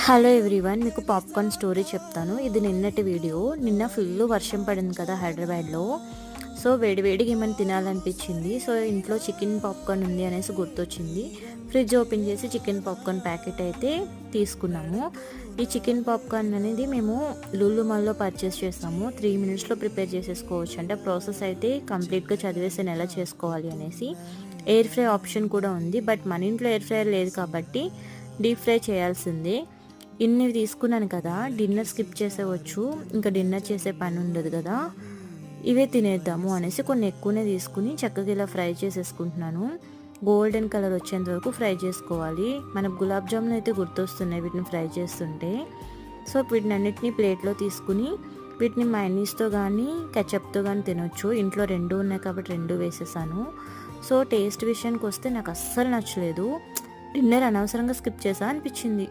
Hello everyone, మీకు popcorn story చెప్తాను. ఇది నిన్నటి వీడియో. నిన్న ఫుల్ వర్షం పడింది కదా హైదరాబాద్లో. సో వేడివేడిగా ఏమైనా తినాలనిపించింది. సో ఇంట్లో చికెన్ పాప్కార్న్ ఉంది అనేసి గుర్తొచ్చింది. ఫ్రిడ్జ్ ఓపెన్ చేసి చికెన్ పాప్కార్న్ ప్యాకెట్ అయితే తీసుకున్నాము. ఈ చికెన్ పాప్కార్న్ అనేది మేము లులు మాల్లో పర్చేస్ చేస్తాము. 3 minutesలో ప్రిపేర్ చేసేసుకోవచ్చు. అంటే ప్రాసెస్ అయితే కంప్లీట్గా చదివేసాను ఎలా చేసుకోవాలి అనేసి. ఎయిర్ ఫ్రై ఆప్షన్ కూడా ఉంది, బట్ మన ఇంట్లో ఎయిర్ ఫ్రైయర్ లేదు కాబట్టి డీప్ ఫ్రై చేయాల్సిందే. ఇన్ని తీసుకున్నాను కదా, డిన్నర్ స్కిప్ చేసేవచ్చు, ఇంకా డిన్నర్ చేసే పని ఉండదు కదా, ఇవే తినేద్దాము అనేసి కొన్ని ఎక్కువనే తీసుకుని చక్కగా ఇలా ఫ్రై చేసేసుకుంటున్నాను. గోల్డెన్ కలర్ వచ్చేంత వరకు ఫ్రై చేసుకోవాలి. మనకు గులాబ్ జామున్ అయితే గుర్తొస్తున్నాయి వీటిని ఫ్రై చేస్తుంటే. సో వీటిని అన్నిటినీ ప్లేట్లో తీసుకుని వీటిని మైనీస్తో కానీ కెచప్తో కానీ తినొచ్చు. ఇంట్లో 2 ఉన్నాయి కాబట్టి 2 వేసేసాను. సో టేస్ట్ విషయానికి వస్తే నాకు అస్సలు నచ్చలేదు. డిన్నర్ అనవసరంగా స్కిప్ చేసా అనిపించింది.